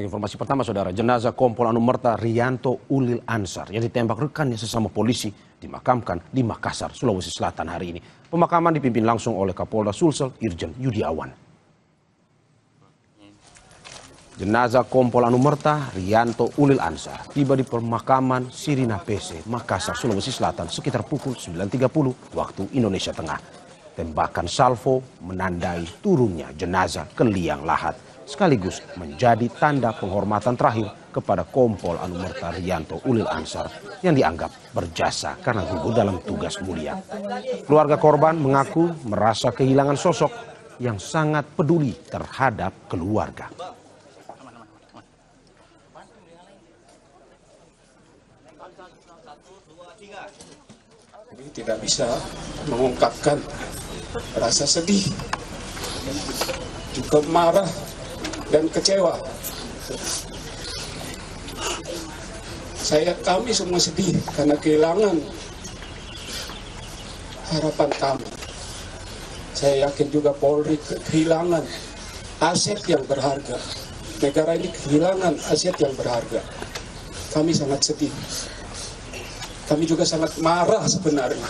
informasi pertama, saudara, jenazah Kompol Anumerta Riyanto Ulil Ansar yang ditembak rekannya sesama polisi dimakamkan di Makassar, Sulawesi Selatan hari ini. Pemakaman dipimpin langsung oleh Kapolda Sulsel, Irjen Yudiawan. Jenazah Kompol Anumerta Riyanto Ulil Ansar tiba di pemakaman Sirina PC, Makassar, Sulawesi Selatan sekitar pukul 9.30 waktu Indonesia Tengah. Tembakan salvo menandai turunnya jenazah ke liang lahat, sekaligus menjadi tanda penghormatan terakhir kepada Kompol Anumerta Riyanto Ulil Ansar yang dianggap berjasa karena gugur dalam tugas mulia. Keluarga korban mengaku merasa kehilangan sosok yang sangat peduli terhadap keluarga. Ini tidak bisa mengungkapkan rasa sedih, juga marah dan kecewa. Kami semua sedih karena kehilangan harapan kami. Saya yakin juga Polri kehilangan aset yang berharga. Negara ini kehilangan aset yang berharga. Kami sangat sedih. Kami juga sangat marah sebenarnya.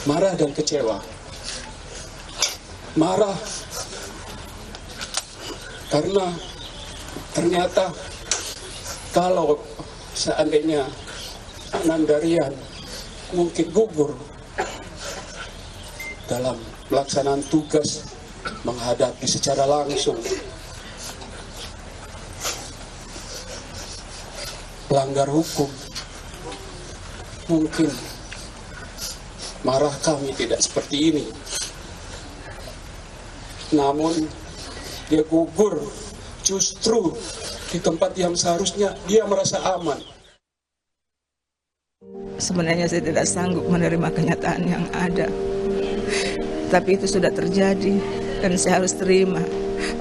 Marah dan kecewa. Marah karena ternyata kalau seandainya Anandarian mungkin gugur dalam pelaksanaan tugas menghadapi secara langsung pelanggar hukum, mungkin marah kami tidak seperti ini. Namun dia gugur justru di tempat yang seharusnya dia merasa aman. Sebenarnya saya tidak sanggup menerima kenyataan yang ada. Tapi itu sudah terjadi dan saya harus terima.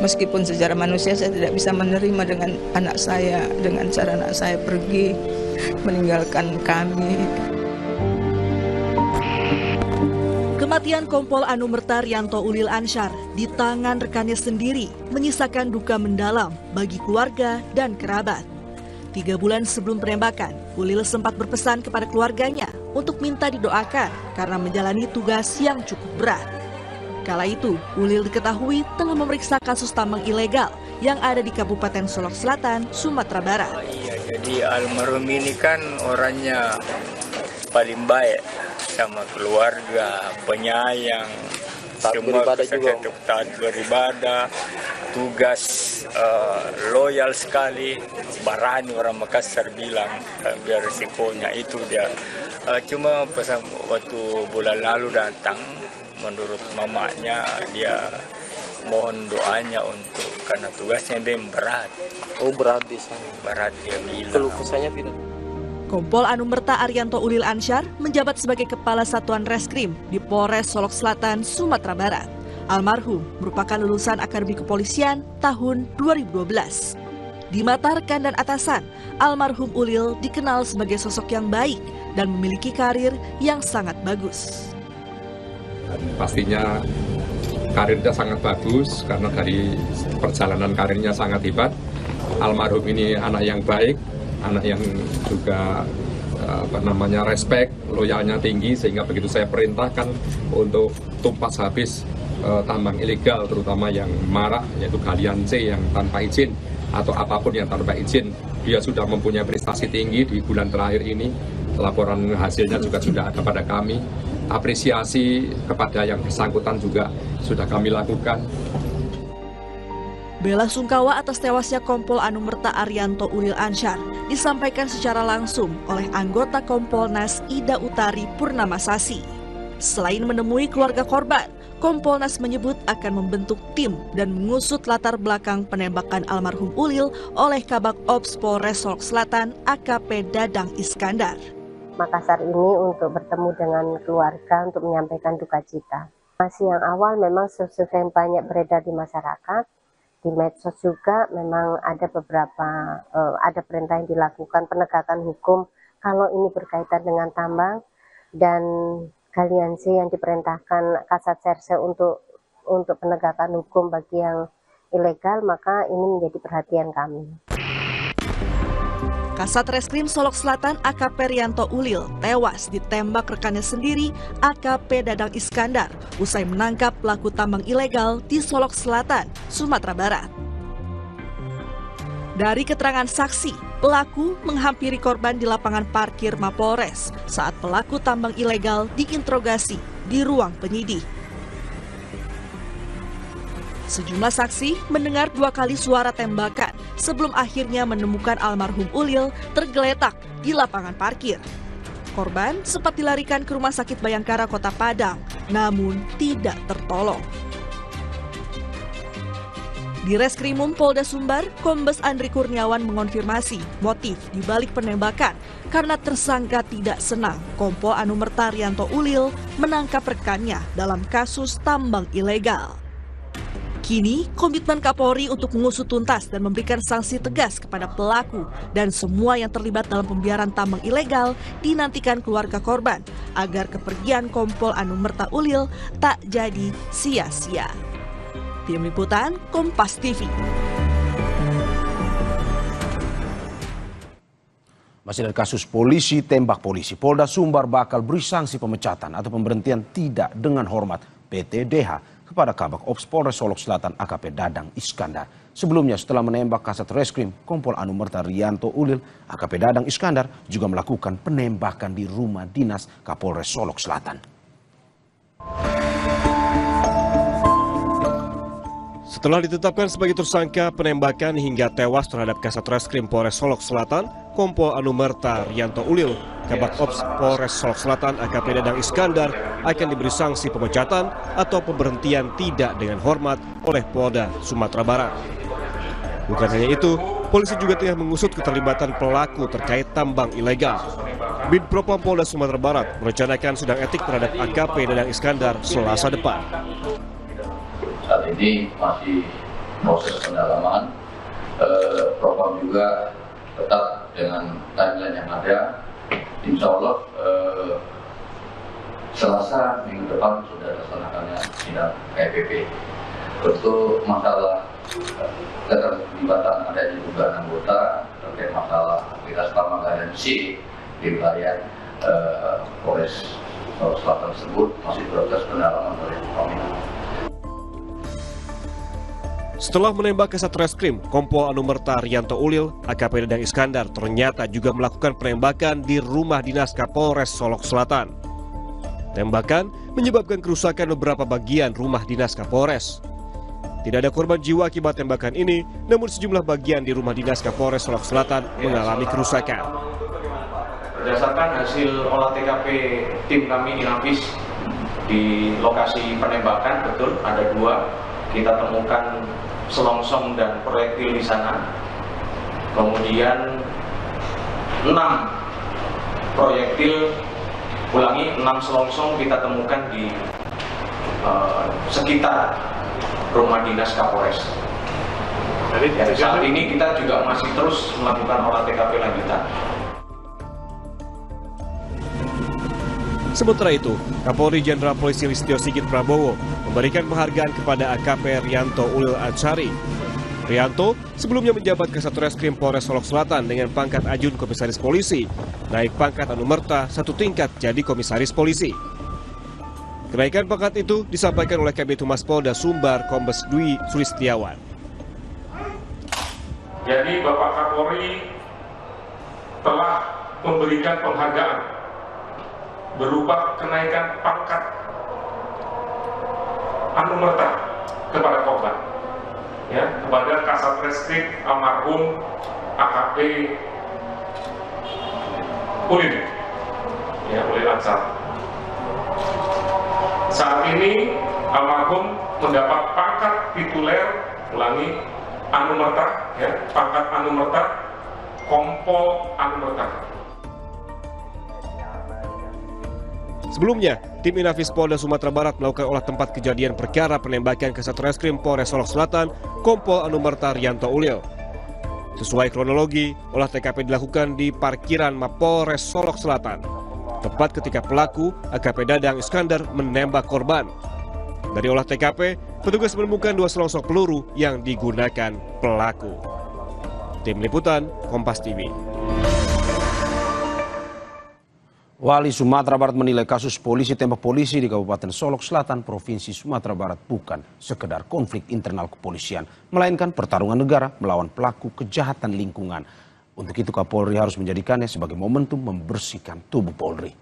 Meskipun secara manusia saya tidak bisa menerima dengan anak saya, dengan cara anak saya pergi meninggalkan kami. Kematian Kompol Anumerta Riyanto Ulil Ansar di tangan rekannya sendiri menyisakan duka mendalam bagi keluarga dan kerabat. 3 bulan sebelum penembakan, Ulil sempat berpesan kepada keluarganya untuk minta didoakan karena menjalani tugas yang cukup berat. Kala itu, Ulil diketahui tengah memeriksa kasus tambang ilegal yang ada di Kabupaten Solok Selatan, Sumatera Barat. Iya, jadi almarhum ini kan orangnya paling baik sama keluarga, penyayang, semua taat beribadah, tugas loyal sekali, berani orang Makassar bilang, biar risikonya itu dia. Cuma pesan waktu bulan lalu datang, menurut mamanya dia mohon doanya untuk karena tugasnya dia berat. Oh, berat di sana. Berat dia bilang. Keluh kesahnya tidak. Kompol Anumerta Riyanto Ulil Ansar menjabat sebagai Kepala Satuan Reskrim di Polres Solok Selatan, Sumatera Barat. Almarhum merupakan lulusan Akademi Kepolisian tahun 2012. Di mata rekan dan atasan, almarhum Ulil dikenal sebagai sosok yang baik dan memiliki karir yang sangat bagus. Pastinya karirnya sangat bagus karena dari perjalanan karirnya sangat hebat. Almarhum ini anak yang baik, anak yang juga respect, loyalnya tinggi, sehingga begitu saya perintahkan untuk tumpas habis tambang ilegal, terutama yang marak, yaitu galian C yang tanpa izin atau apapun yang tanpa izin, dia sudah mempunyai prestasi tinggi di bulan terakhir ini. Laporan hasilnya juga sudah ada pada kami. Apresiasi kepada yang bersangkutan juga sudah kami lakukan. Bela sungkawa atas tewasnya Kompol Anumerta Riyanto Ulil Ansar disampaikan secara langsung oleh anggota Kompolnas Ida Utari Purnamasasi. Selain menemui keluarga korban, Kompolnas menyebut akan membentuk tim dan mengusut latar belakang penembakan almarhum Ulil oleh Kabak Ops Polres Solok Selatan AKP Dadang Iskandar. Makassar ini untuk bertemu dengan keluarga untuk menyampaikan duka cita. Masih yang awal memang sesuatu yang banyak beredar di masyarakat. Di medsos juga memang ada beberapa ada perintah yang dilakukan penegakan hukum kalau ini berkaitan dengan tambang dan galian C yang diperintahkan Kasat Serse untuk penegakan hukum bagi yang ilegal, maka ini menjadi perhatian kami. Kasat Reskrim Solok Selatan AKP Rianto Ulil tewas ditembak rekannya sendiri AKP Dadang Iskandar usai menangkap pelaku tambang ilegal di Solok Selatan, Sumatera Barat. Dari keterangan saksi, pelaku menghampiri korban di lapangan parkir Mapolres saat pelaku tambang ilegal diinterogasi di ruang penyidik. Sejumlah saksi mendengar 2 kali suara tembakan sebelum akhirnya menemukan almarhum Ulil tergeletak di lapangan parkir. Korban sempat dilarikan ke Rumah Sakit Bayangkara Kota Padang, namun tidak tertolong. Di Reskrimum Polda Sumbar, Kombes Andri Kurniawan mengonfirmasi motif dibalik penembakan karena tersangka tidak senang Kompol Anumerta Rianto Ulil menangkap rekannya dalam kasus tambang ilegal. Kini, komitmen Kapolri untuk mengusut tuntas dan memberikan sanksi tegas kepada pelaku dan semua yang terlibat dalam pembiaran tambang ilegal dinantikan keluarga korban agar kepergian Kompol Anumerta Ulil tak jadi sia-sia. Tim Liputan Kompas TV. Masih dari kasus polisi tembak polisi, Polda Sumbar bakal beri sanksi pemecatan atau pemberhentian tidak dengan hormat PTDH kepada Kabak Ops Polres Solok Selatan AKP Dadang Iskandar. Sebelumnya setelah menembak Kasat Reskrim Kompol Anumerta Rianto Ulil, AKP Dadang Iskandar juga melakukan penembakan di rumah dinas Kapolres Solok Selatan. Setelah ditetapkan sebagai tersangka penembakan hingga tewas terhadap Kasat Reskrim Polres Solok Selatan, Kompol Anumerta Rianto Ulil, Kabak Ops Polres Solok Selatan AKP Dadang Iskandar akan diberi sanksi pemecatan atau pemberhentian tidak dengan hormat oleh Polda Sumatera Barat. Bukan hanya itu, polisi juga tengah mengusut keterlibatan pelaku terkait tambang ilegal. Bid Propam Polda Sumatera Barat merencanakan sidang etik terhadap AKP Dadang Iskandar Selasa depan. Saat ini masih proses pendalaman. Propam juga tetap dengan timeline yang ada. Insya Allah Selasa minggu depan sudah dilaksanakannya sidang KPP. Untuk masalah keterlibatan adanya dugaan anggota terkait masalah aktivitas tambang dan C di wilayah Polres Solok Selatan tersebut masih proses pendalaman oleh kami. Setelah menembak Kasat Reskrim Kompol Anumerta Rianto Ulil, AKP Dadang Iskandar ternyata juga melakukan penembakan di rumah dinas Kapolres Solok Selatan. Tembakan menyebabkan kerusakan beberapa bagian rumah dinas Kapolres. Tidak ada korban jiwa akibat tembakan ini, namun sejumlah bagian di rumah dinas Kapolres Solok Selatan mengalami kerusakan. Berdasarkan hasil olah TKP tim kami Inafis di lokasi penembakan, betul ada 2, kita temukan selongsong dan proyektil di sana. Kemudian 6 proyektil, 6 selongsong kita temukan di sekitar rumah dinas Kapolres. Dan saat ini kita juga masih terus melakukan olah TKP lanjutan. Sementara itu, Kapolri Jenderal Polisi Listio Sigit Prabowo memberikan penghargaan kepada AKP Rianto Ulil Ansyari. Rianto sebelumnya menjabat Kasat Reskrim Polres Solok Selatan dengan pangkat Ajun Komisaris Polisi, naik pangkat Anumerta 1 tingkat jadi Komisaris Polisi. Kenaikan pangkat itu disampaikan oleh Kabid Humas Polda Sumbar Kombes Dwi Sulistiawan. Jadi Bapak Kapolri telah memberikan penghargaan berupa kenaikan pangkat Anumerta kepada korban, ya, kepada Kasat Reskrim almarhum AKP Ulil, ya, Ulil Ansyar. Saat ini almarhum mendapat pangkat tituler, Anumerta, ya, pangkat Anumerta, Kompol Anumerta. Sebelumnya, tim Inafis Polda Sumatera Barat melakukan olah tempat kejadian perkara penembakan Kasat Reskrim Polres Solok Selatan, Kompol Anumerta Rianto Ulil. Sesuai kronologi, olah TKP dilakukan di parkiran Mapolres Solok Selatan, tepat ketika pelaku AKP Dadang Iskandar menembak korban. Dari olah TKP, petugas menemukan 2 selongsong peluru yang digunakan pelaku. Tim Liputan, Kompas TV. Wali Sumatera Barat menilai kasus polisi tembak polisi di Kabupaten Solok Selatan, Provinsi Sumatera Barat bukan sekedar konflik internal kepolisian, melainkan pertarungan negara melawan pelaku kejahatan lingkungan. Untuk itu Kapolri harus menjadikannya sebagai momentum membersihkan tubuh Polri.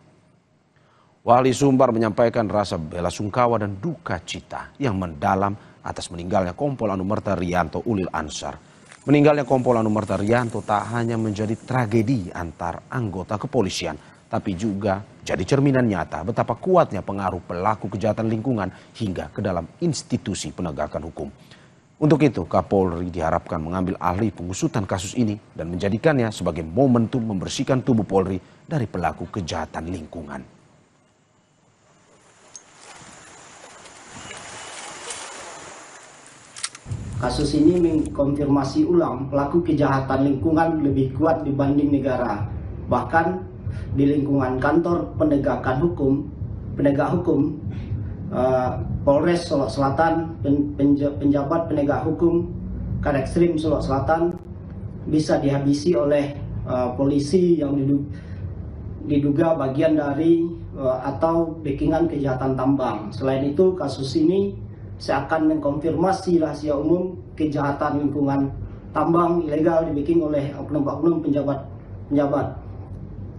Wali Sumbar menyampaikan rasa bela sungkawa dan duka cita yang mendalam atas meninggalnya Kompol Anumerta Riyanto Ulil Ansar. Meninggalnya Kompol Anumerta Riyanto tak hanya menjadi tragedi antar anggota kepolisian, tapi juga jadi cerminan nyata betapa kuatnya pengaruh pelaku kejahatan lingkungan hingga ke dalam institusi penegakan hukum. Untuk itu, Kapolri diharapkan mengambil alih pengusutan kasus ini dan menjadikannya sebagai momentum membersihkan tubuh Polri dari pelaku kejahatan lingkungan. Kasus ini mengkonfirmasi ulang pelaku kejahatan lingkungan lebih kuat dibanding negara. Bahkan di lingkungan kantor penegak hukum, Polres Solok Selatan, penjabat penegak hukum Kadekstrim Solok Selatan bisa dihabisi oleh polisi yang diduga bagian dari atau backingan kejahatan tambang. Selain itu, kasus ini seakan mengkonfirmasi rahasia umum kejahatan lingkungan tambang ilegal dibacking oleh oknum-oknum penjabat.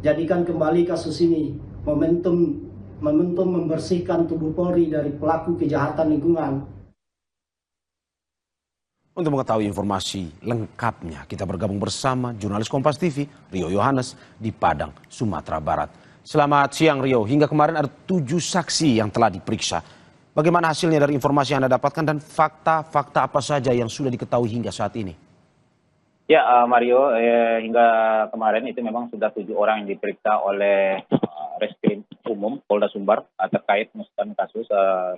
Jadikan kembali kasus ini momentum membersihkan tubuh Polri dari pelaku kejahatan lingkungan. Untuk mengetahui informasi lengkapnya, kita bergabung bersama jurnalis Kompas TV, Rio Yohanes di Padang, Sumatera Barat. Selamat siang Rio, hingga kemarin ada 7 saksi yang telah diperiksa. Bagaimana hasilnya dari informasi yang Anda dapatkan dan fakta-fakta apa saja yang sudah diketahui hingga saat ini? Ya, Mario, hingga kemarin itu memang sudah 7 orang yang diperiksa oleh Reskrim Umum Polda Sumbar terkait pengusutan kasus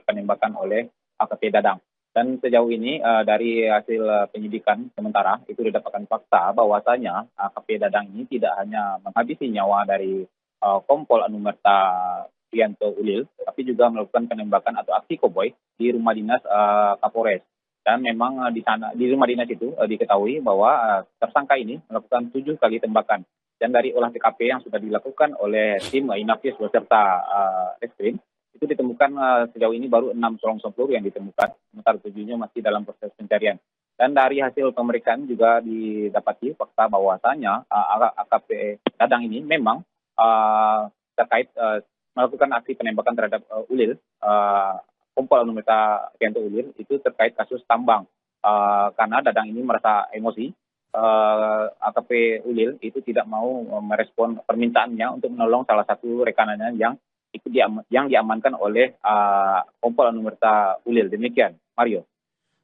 penembakan oleh AKP Dadang. Dan sejauh ini dari hasil penyidikan sementara itu didapatkan fakta bahwasanya AKP Dadang ini tidak hanya menghabisi nyawa dari Kompol Anumerta Riyanto Ulil, tapi juga melakukan penembakan atau aksi koboi di rumah dinas Kapolres. Dan memang di rumah dinas itu diketahui bahwa tersangka ini melakukan 7 kali tembakan. Dan dari olah TKP yang sudah dilakukan oleh tim Inafis beserta Reskrim, itu ditemukan sejauh ini baru 6 selongsong peluru yang ditemukan, sementara 7-nya masih dalam proses pencarian. Dan dari hasil pemeriksaan juga didapati fakta bahwasanya AKP Dadang ini memang terkait melakukan aksi penembakan terhadap Ulil, Kompol Anumerta Riyanto Ulil itu terkait kasus tambang, karena Dadang ini merasa emosi. AKP Ulil itu tidak mau merespon permintaannya untuk menolong salah satu rekanannya yang diamankan oleh Kompol Anumerta Ulil. Demikian, Mario.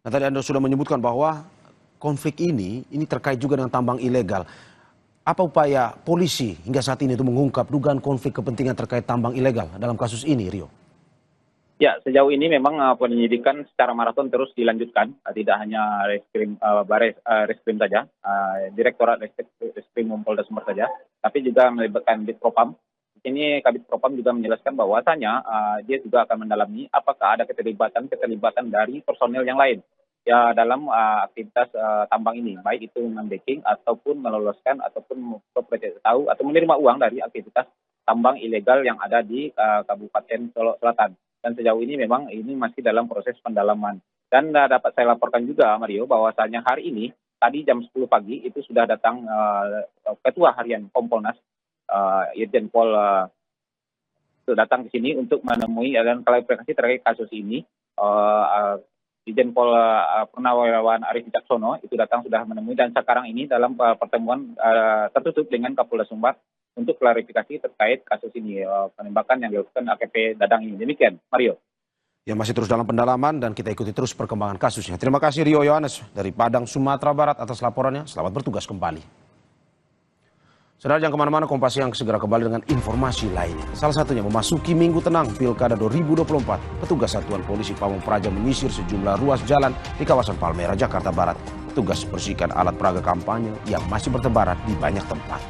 Nah, tadi Anda sudah menyebutkan bahwa konflik ini terkait juga dengan tambang ilegal. Apa upaya polisi hingga saat ini untuk mengungkap dugaan konflik kepentingan terkait tambang ilegal dalam kasus ini, Rio? Ya, sejauh ini memang penyidikan secara maraton terus dilanjutkan, tidak hanya Reskrim saja, Direktorat Reskrim Polda Sumbar saja, tapi juga melibatkan Bid Propam. Di sini Kabid Propam juga menjelaskan bahwasanya dia juga akan mendalami apakah ada keterlibatan dari personel yang lain ya dalam aktivitas tambang ini, baik itu membacking ataupun meloloskan ataupun tahu atau menerima uang dari aktivitas tambang ilegal yang ada di Kabupaten Solok Selatan. Dan sejauh ini memang ini masih dalam proses pendalaman. Dan dapat saya laporkan juga, Mario, bahwasanya hari ini, tadi jam 10 pagi, itu sudah datang Ketua Harian Kompolnas, Irjen Pol, datang ke sini untuk menemui dan klarifikasi terkait kasus ini. Irjen Pol Purnawirawan Arif Wicaksono itu datang sudah menemui, dan sekarang ini dalam pertemuan tertutup dengan Kapolda Sumbar untuk klarifikasi terkait kasus ini, penembakan yang dilakukan AKP Dadang ini. Demikian, Mario. Ya, masih terus dalam pendalaman dan kita ikuti terus perkembangan kasusnya. Terima kasih Rio Yohanes dari Padang, Sumatera Barat atas laporannya. Selamat bertugas kembali. Saudara, jangan kemana-mana, Kompas Siang segera kembali dengan informasi lainnya. Salah satunya memasuki Minggu Tenang Pilkada 2024. Petugas Satuan Polisi Pamung Praja menyisir sejumlah ruas jalan di kawasan Palmerah, Jakarta Barat. Petugas bersihkan alat peraga kampanye yang masih bertebaran di banyak tempat.